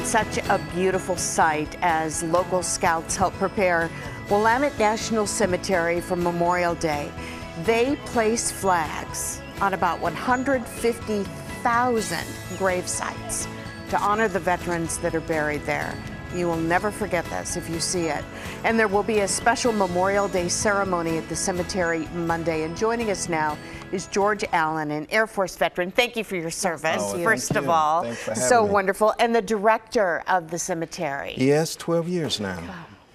And such a beautiful sight as local scouts help prepare Willamette National Cemetery for Memorial Day. They place flags on about 150,000 grave sites to honor the veterans that are buried there. You will never forget this if you see it. And there will be a special Memorial Day ceremony at the cemetery Monday. And joining us now is George Allen, an Air Force veteran. Thank you for your service, first of all. Thanks for having so me. Wonderful. And the director of the cemetery. Yes, 12 years now.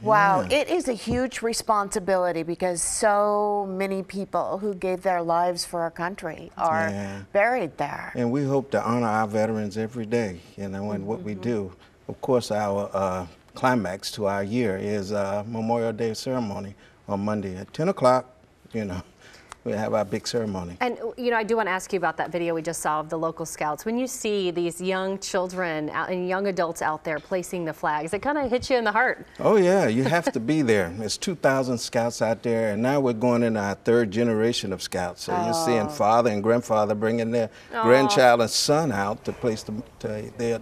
Wow, Yeah. it is a huge responsibility because so many people who gave their lives for our country are buried there. And we hope to honor our veterans every day, you know, and what we do. Of course, our climax to our year is Memorial Day ceremony on Monday at 10 o'clock, you know. We have our big ceremony. And, you know, I do want to ask you about that video we just saw of the local scouts. When you see these young children and young adults out there placing the flags, it kind of hits you in the heart. Oh, yeah, you have to be there. There's 2,000 scouts out there, and now we're going into our third generation of scouts. So you're seeing father and grandfather bringing their grandchild and son out to place the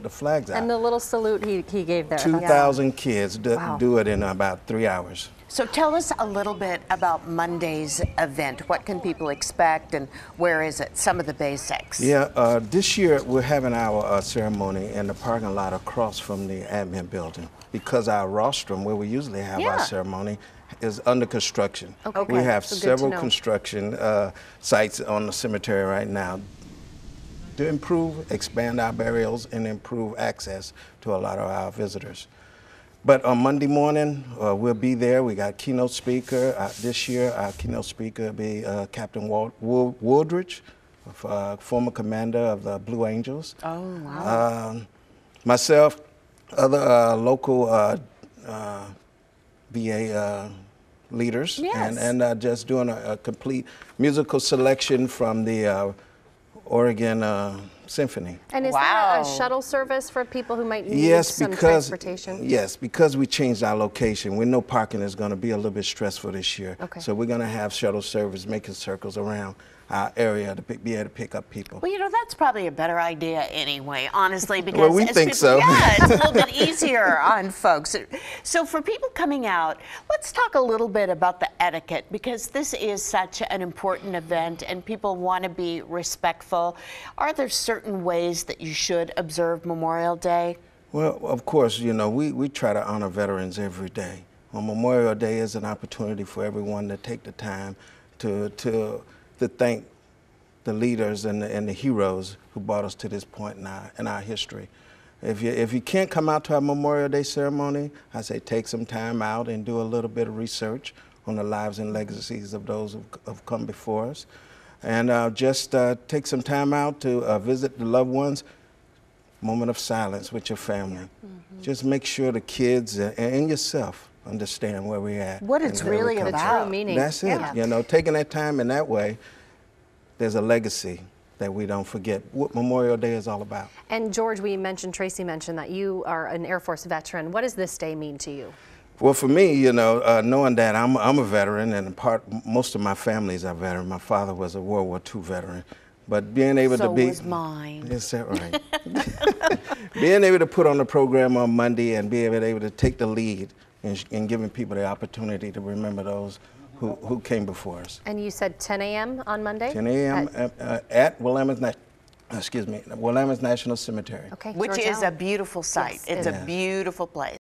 flags out. And the little salute he gave there. 2,000 kids do it in about 3 hours. So tell us a little bit about Monday's event. What can people expect and where is it? Some of the basics. Yeah, this year we're having our ceremony in the parking lot across from the admin building because our rostrum, where we usually have our ceremony, is under construction. Okay. We have several construction sites on the cemetery right now to expand our burials and improve access to a lot of our visitors. But on Monday morning, we'll be there. We got keynote speaker. This year, our keynote speaker will be Captain Woodridge, former commander of the Blue Angels. Oh, wow. Myself, other local VA leaders, and just doing a complete musical selection from the Oregon Symphony. And is there a shuttle service for people who might need some transportation? Yes, because we changed our location. We know parking is going to be a little bit stressful this year. Okay. So we're going to have shuttle service making circles around our area to be able to pick up people. Well, you know, that's probably a better idea anyway, honestly, because well, we think so. Yeah, it's a little bit easier on folks. So for people coming out, let's talk a little bit about the etiquette, because this is such an important event and people want to be respectful. Are there certain ways that you should observe Memorial Day? Well, of course, you know, we try to honor veterans every day. Well, Memorial Day is an opportunity for everyone to take the time to thank the leaders and the heroes who brought us to this point in our history. If you can't come out to our Memorial Day ceremony, I say take some time out and do a little bit of research on the lives and legacies of those who have come before us. And just take some time out to visit the loved ones. Moment of silence with your family. Just make sure the kids and yourself understand where we're at. What it's really about. The true meaning. That's it. You know, taking that time in that way, there's a legacy that we don't forget what Memorial Day is all about. And George, Tracy mentioned that you are an Air Force veteran. What does this day mean to you? Well, for me, you know, knowing that I'm a veteran and most of my families are veteran. My father was a World War II veteran. But being able to be— So was mine. Is that right? Being able to put on the program on Monday and be able to take the lead in giving people the opportunity to remember those who came before us. And you said 10 a.m. on Monday? 10 a.m. at Willamette National Cemetery. Okay, which is a beautiful site. Yes, it's a beautiful place.